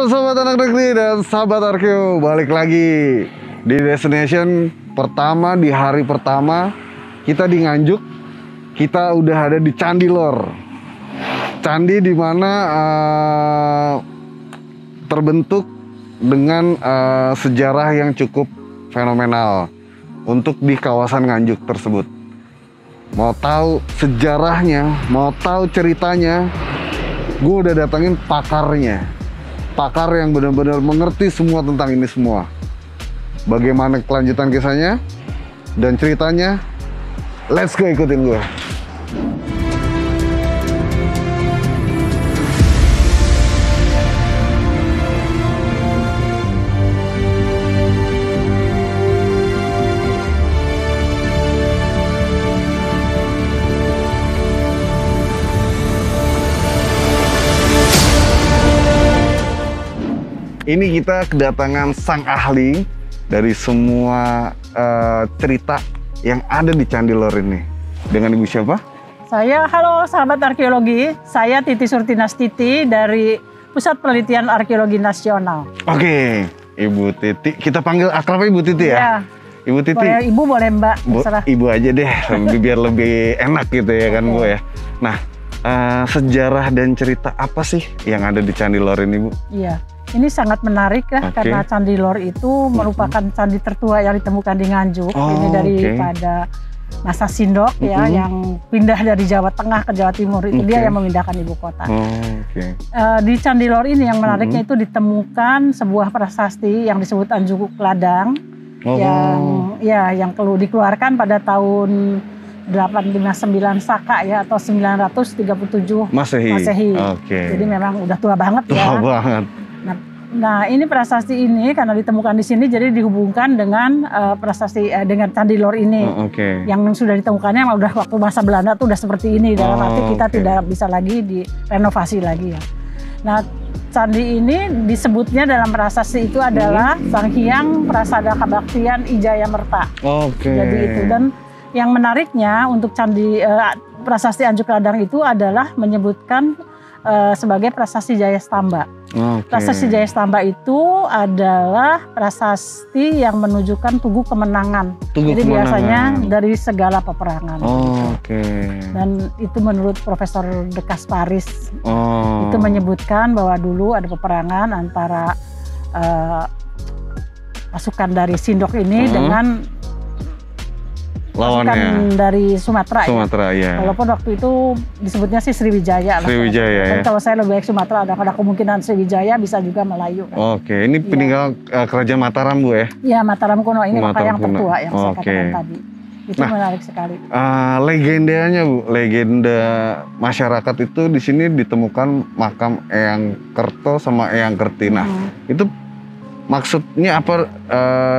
Sobat Anak Negeri dan sahabat Arkeo, balik lagi di destination pertama di hari pertama kita di Nganjuk. Kita udah ada di Candi Lor, candi dimana terbentuk dengan sejarah yang cukup fenomenal untuk di kawasan Nganjuk tersebut. Mau tahu sejarahnya, mau tahu ceritanya, gue udah datangin pakarnya. Pakar yang benar-benar mengerti semua tentang ini semua. Bagaimana kelanjutan kisahnya dan ceritanya, let's go, ikutin gue. Ini kita kedatangan sang ahli dari semua cerita yang ada di Candi Lor ini. Dengan Ibu siapa? Halo sahabat arkeologi, saya Titi Surtinastiti dari Pusat Penelitian Arkeologi Nasional. Oke, Ibu Titi. Kita panggil akrabnya Ibu Titi ya? Ya. Ibu Titi. Boleh Ibu, boleh Mbak. Ibu aja deh, biar lebih enak gitu ya kan Bu ya. Nah, sejarah dan cerita apa sih yang ada di Candi Lor ini Bu? Iya. Ini sangat menarik ya, karena Candi Lor itu merupakan candi tertua yang ditemukan di Nganjuk. Ini daripada masa Sindok ya, yang pindah dari Jawa Tengah ke Jawa Timur. Itu dia yang memindahkan ibu kota. Di Candi Lor ini yang menariknya itu ditemukan sebuah prasasti yang disebut Anjuk Ladang, yang dikeluarkan pada tahun 859 Saka ya, atau 937 Masehi. Jadi memang udah tua banget ya. Tua banget. Nah, ini prasasti ini karena ditemukan di sini, jadi dihubungkan dengan prasasti dengan Candi Lor ini. Yang sudah ditemukannya udah waktu masa Belanda tuh udah seperti ini. Dalam arti kita tidak bisa lagi direnovasi lagi ya. Nah, candi ini disebutnya dalam prasasti itu adalah Sang Hyang Prasada Kabaktian Ijaya Merta. Jadi itu, dan yang menariknya untuk candi prasasti Anjuk Ladang itu adalah menyebutkan sebagai prasasti Jaya Stamba. Prasasti Jaya Stamba itu adalah prasasti yang menunjukkan tugu kemenangan. Jadi biasanya dari segala peperangan. Dan itu menurut Profesor De Kasparis. Itu menyebutkan bahwa dulu ada peperangan antara pasukan dari Sindok ini dengan pasukan dari Sumatera ya. Walaupun waktu itu disebutnya sih Sriwijaya lah. Dan kalau saya lebih baik Sumatera, ada kemungkinan Sriwijaya, bisa juga Melayu. Ini peninggalan kerajaan Mataram Bu ya? Iya, Mataram kuno, ini yang tertua yang saya katakan tadi. Itu menarik sekali. Legendanya Bu, legenda masyarakat itu di sini ditemukan makam Eyang Kerto sama Eyang Kerti. Nah, itu maksudnya apa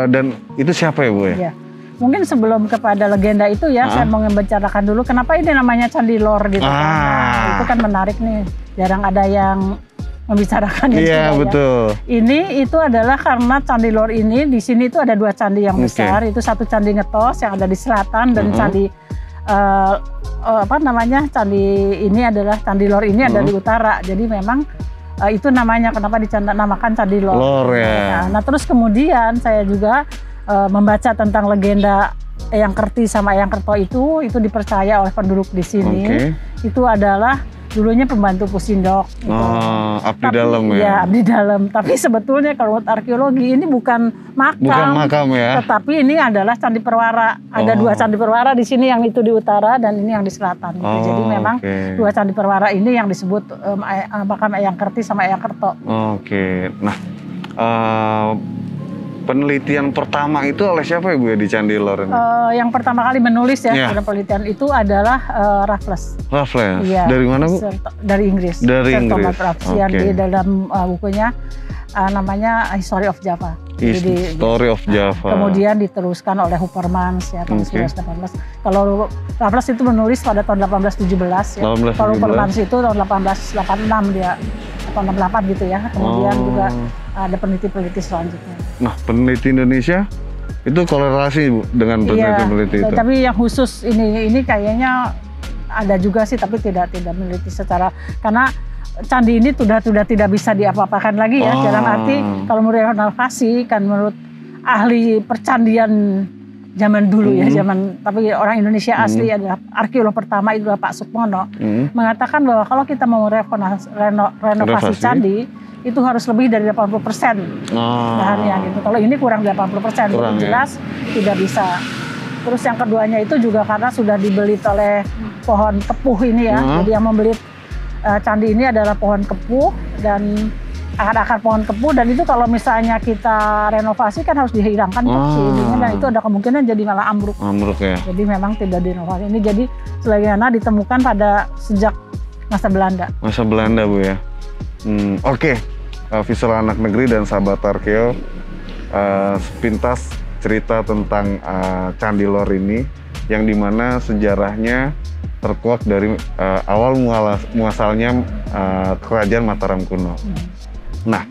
dan itu siapa ya Bu ya? Iya. Mungkin sebelum kepada legenda itu ya, saya mau membicarakan dulu kenapa ini namanya Candi Lor gitu. Itu kan menarik nih, jarang ada yang membicarakan itu. Iya, betul. Ini itu adalah karena Candi Lor ini di sini itu ada dua candi yang besar. Itu satu Candi Ngetos yang ada di selatan, dan candi candi ini adalah Candi Lor ini ada di utara. Jadi memang itu namanya, kenapa dinamakan Candi Lor. Nah, terus kemudian saya juga membaca tentang legenda Eyang Kerti sama Eyang Kerto itu dipercaya oleh penduduk di sini. Itu adalah dulunya pembantu Pusindok. Abdi dalam ya? Iya, abdi dalam. Tapi sebetulnya kalau menurut arkeologi ini bukan makam ya? Tetapi ini adalah Candi Perwara. Ada dua Candi Perwara di sini, yang itu di utara dan ini yang di selatan. Jadi memang dua Candi Perwara ini yang disebut makam Eyang Kerti sama Eyang Kerto. Nah, penelitian pertama itu oleh siapa ya Bu ya di Candi Lor ini? Yang pertama kali menulis ya penelitian itu adalah Raffles. Iya. Dari mana Bu? Dari Inggris. Dari Inggris. Yang di dalam bukunya namanya History of Java. History of Java. Kemudian diteruskan oleh Huppermans ya tahun 1918. Kalau Raffles itu menulis pada tahun 1817 ya. Kalau Huppermans itu tahun 1886 dia, atau 68 gitu ya. Kemudian juga ada peneliti-peneliti selanjutnya. Nah, peneliti Indonesia itu korelasi Bu dengan peneliti-peneliti itu? Tapi yang khusus ini kayaknya ada juga sih, tapi tidak meneliti secara, karena candi ini sudah tidak bisa diapa-apakan lagi ya. Dalam arti kalau mau renovasi kan menurut ahli percandian zaman dulu ya, tapi orang Indonesia asli adalah arkeolog pertama itu adalah Pak Sukmono, mengatakan bahwa kalau kita mau renovasi candi itu harus lebih dari 80% bahannya gitu. Kalau ini kurang 80%, kurang, jelas tidak bisa. Terus yang keduanya itu juga karena sudah dibeli oleh pohon kepuh ini ya. Jadi yang membeli candi ini adalah pohon kepuh dan akar-akar pohon kepuh, dan itu kalau misalnya kita renovasi kan harus dihilangkan ini, dan itu ada kemungkinan jadi malah ambruk. Ambruk ya. Jadi memang tidak direnovasi. Ini jadi selebihnya ditemukan pada sejak masa Belanda. Masa Belanda Bu ya. Oke. Visual Anak Negeri dan sahabat Arkeo, sepintas cerita tentang Candi Lor ini, yang dimana sejarahnya terkuak dari awal muasalnya kerajaan Mataram kuno. Nah,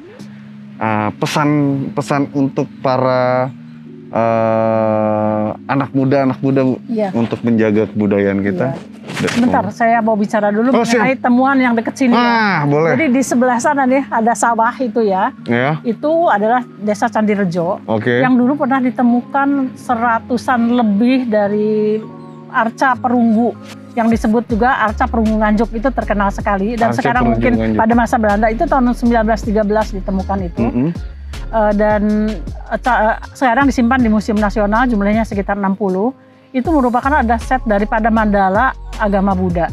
pesan untuk para anak muda Bu, untuk menjaga kebudayaan kita. Sebentar, saya mau bicara dulu mengenai temuan yang dekat sini. Boleh. Jadi di sebelah sana nih ada sawah itu ya. Itu adalah Desa Candirejo. Yang dulu pernah ditemukan seratusan lebih dari arca perunggu. Yang disebut juga arca perunggu Nganjuk, itu terkenal sekali. Dan arca sekarang mungkin Nganjuk. Pada masa Belanda itu tahun 1913 ditemukan itu. Dan sekarang disimpan di Museum Nasional, jumlahnya sekitar 60. Itu merupakan ada set daripada mandala agama Buddha.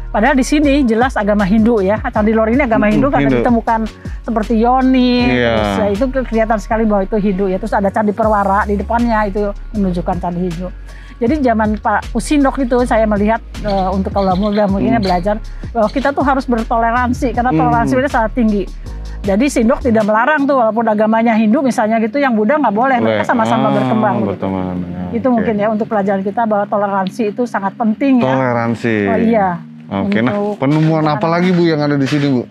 Padahal di sini jelas agama Hindu ya. Candi Lor ini agama Hindu karena ditemukan seperti yoni. Terus, ya, itu kelihatan sekali bahwa itu Hindu ya. Terus ada Candi Perwara di depannya, itu menunjukkan Candi Hindu. Jadi zaman Pak Kusindok itu saya melihat untuk kalau muda mungkin belajar bahwa kita tuh harus bertoleransi karena toleransi itu sangat tinggi. Jadi Sindok tidak melarang tuh walaupun agamanya Hindu misalnya gitu, yang Buddha nggak boleh, mereka sama-sama berkembang. Gitu. Itu mungkin ya untuk pelajaran kita bahwa toleransi itu sangat penting ya. Toleransi. Oh iya. Nah penemuan apa lagi Bu yang ada di sini Bu?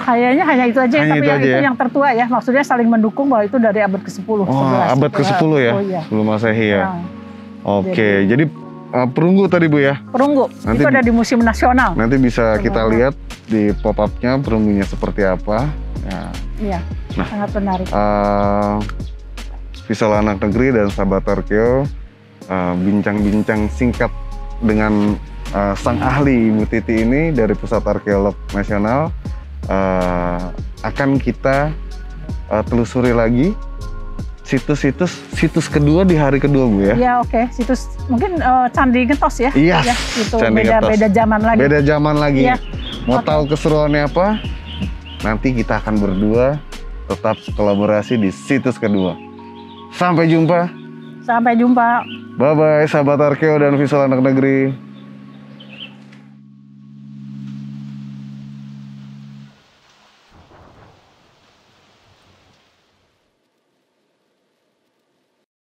Kayaknya hanya itu aja, tapi itu yang tertua ya, maksudnya saling mendukung bahwa itu dari abad ke-10. Abad ke-10 ya, sebelum Masehi ya. Jadi perunggu tadi Bu ya? Perunggu, nanti, itu ada di Museum Nasional. Nanti bisa kita lihat di pop-up-nya perunggunya seperti apa. Iya, sangat menarik. Visual Anak Negeri dan sahabat Arkeo, bincang-bincang singkat dengan sang ahli Ibu Titi ini dari Pusat Arkeolog Nasional. Akan kita telusuri lagi situs kedua di hari kedua Bu ya. Iya situs mungkin Candi Ngetos ya. Iya. Itu beda zaman lagi. Beda zaman lagi. Mau tahu keseruannya apa? Nanti kita akan berdua tetap kolaborasi di situs kedua. Sampai jumpa. Sampai jumpa. Bye bye sahabat Arkeo dan Visual Anak Negeri.